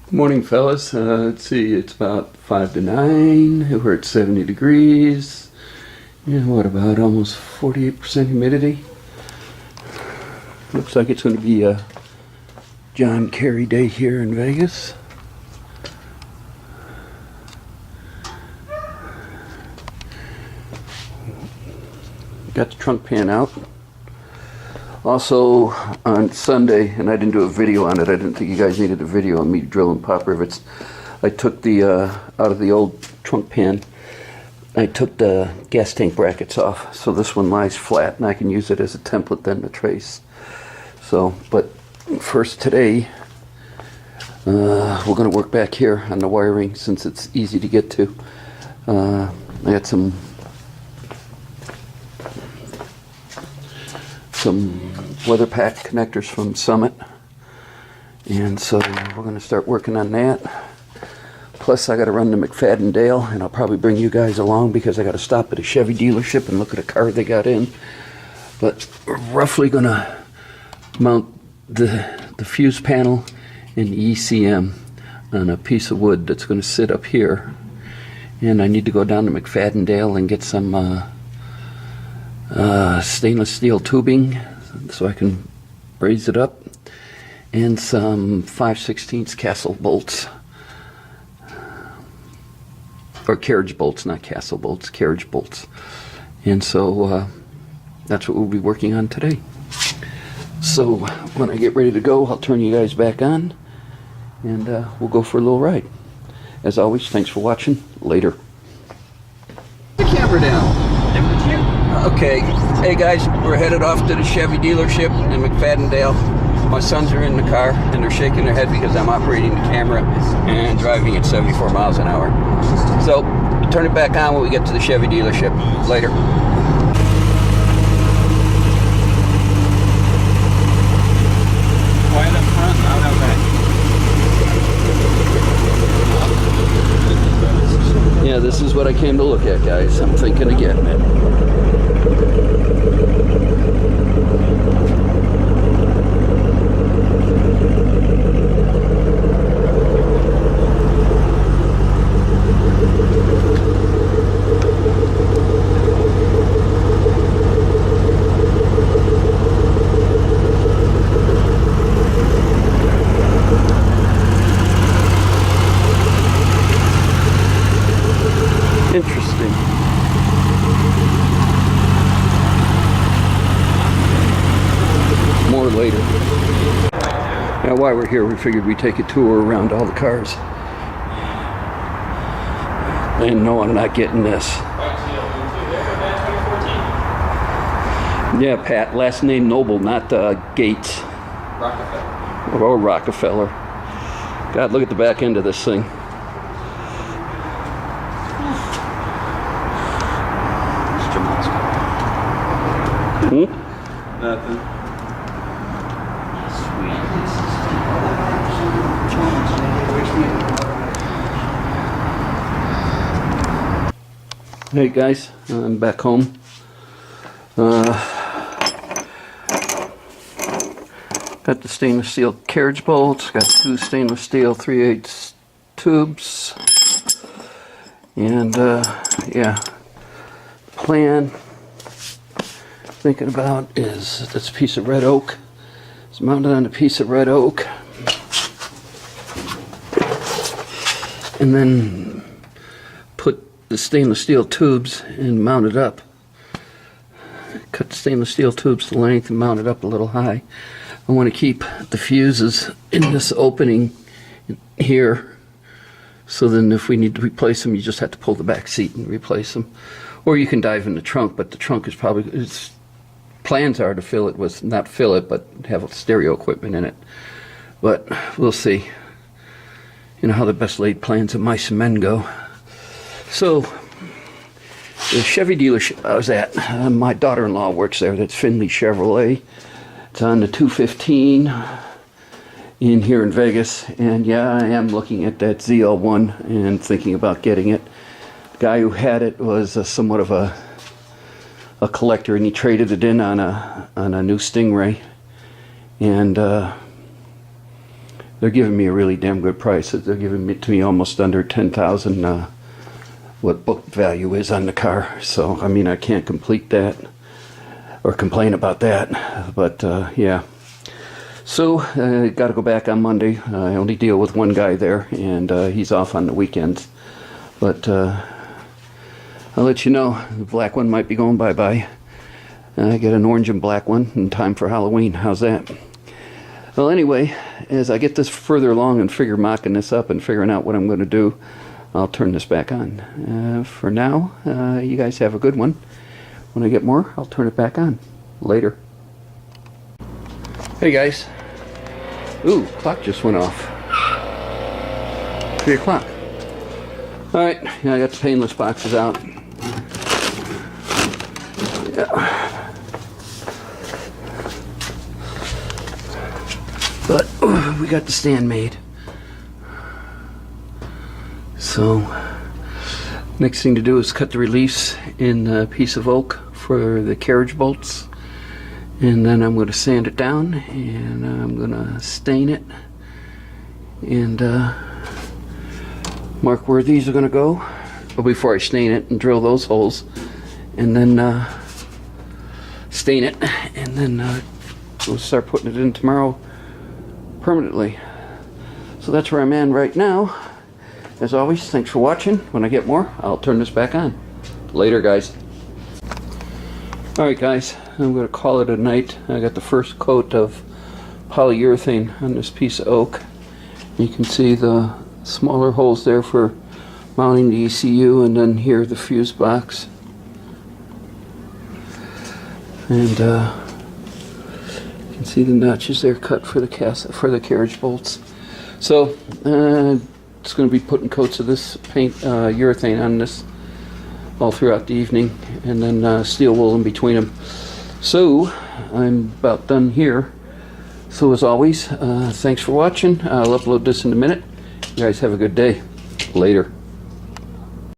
Morning, fellas. Let's see, it's about 5 to 9. We're at 70 degrees. And what about almost 48% humidity? Looks like it's going to be a John Kerry day here in Vegas. Got the trunk pan out. Also on Sunday, and I didn't do a video on it, I didn't think you guys needed a video on me drilling pop rivets. I took the, out of the old trunk pan, I took the gas tank brackets off, so this one lies flat and I can use it as a template then to trace. So, but first today, we're going to work back here on the wiring since it's easy to get to. I got some weather pack connectors from Summit, and so we're going to start working on that. Plus I got to run to McFadden Dale, and I'll probably bring you guys along because I got to stop at a Chevy dealership and look at a car they got in. But we're roughly going to mount the fuse panel and the ECM on a piece of wood that's going to sit up here, and I need to go down to McFadden Dale and get some stainless steel tubing so I can braze it up, and some 5/16 castle bolts, or carriage bolts, not castle bolts, carriage bolts. And so that's what we'll be working on today. So when I get ready to go, I'll turn you guys back on and we'll go for a little ride. As always, thanks for watching. Later. The camera down. Okay, hey guys, we're headed off to the Chevy dealership in McFadden Dale. My sons are in the car and they're shaking their head because I'm operating the camera and driving at 74 miles an hour. So, turn it back on when we get to the Chevy dealership. Later. Quiet up front, loud out back. Yeah, this is what I came to look at, guys. I'm thinking of getting it. Interesting. More later. Now, while we're here, we figured we'd take a tour around all the cars. And no, I'm not getting this. Yeah, Pat. Last name Noble, not Gates. Rockefeller. Or Rockefeller. God, look at the back end of this thing. Nothing. Hey guys, I'm back home. Got the stainless steel carriage bolts, got two stainless steel 3/8 tubes, and yeah, plan thinking about is this piece of red oak. It's mounted on a piece of red oak, and then put the stainless steel tubes and mount it up. Cut the stainless steel tubes to length and mount it up a little high. I want to keep the fuses in this opening here, so then if we need to replace them, you just have to pull the back seat and replace them. Or you can dive in the trunk, but the trunk is probably, its plans are to fill it with, not fill it, but have stereo equipment in it. But we'll see. You know how the best laid plans of mice and men go. So, the Chevy dealership I was at, my daughter-in-law works there. That's Finley Chevrolet. It's on the 215 in here in Vegas. And yeah, I am looking at that ZL1 and thinking about getting it. The guy who had it was somewhat of a collector, and he traded it in on a new Stingray. And they're giving me a really damn good price. They're giving it to me almost under 10,000. What book value is on the car. So I mean, I can't complete that or complain about that. But yeah. So I got to go back on Monday. I only deal with one guy there, and he's off on the weekends. But I'll let you know. The black one might be going bye-bye. I get an orange and black one in time for Halloween. How's that? Well, anyway, as I get this further along and figure mocking this up and figuring out what I'm going to do, I'll turn this back on. For now, you guys have a good one. When I get more, I'll turn it back on. Later. Hey guys. Ooh, clock just went off. 3 o'clock. Alright, yeah, I got the painless boxes out. Yeah. But we got the stand made. So next thing to do is cut the reliefs in a piece of oak for the carriage bolts, and then I'm going to sand it down, and I'm going to stain it and mark where these are going to go. But before I stain it and drill those holes, and then stain it, and then we'll start putting it in tomorrow permanently. So that's where I'm at right now. As always, thanks for watching. When I get more, I'll turn this back on. Later, guys. Alright guys, I'm going to call it a night. I got the first coat of polyurethane on this piece of oak. You can see the smaller holes there for mounting the ECU, and then here the fuse box. And you can see the notches there cut for the carriage bolts. So it's going to be putting coats of this paint urethane on this all throughout the evening, and then steel wool in between them. So I'm about done here. So as always, thanks for watching. I'll upload this in a minute. You guys have a good day. Later.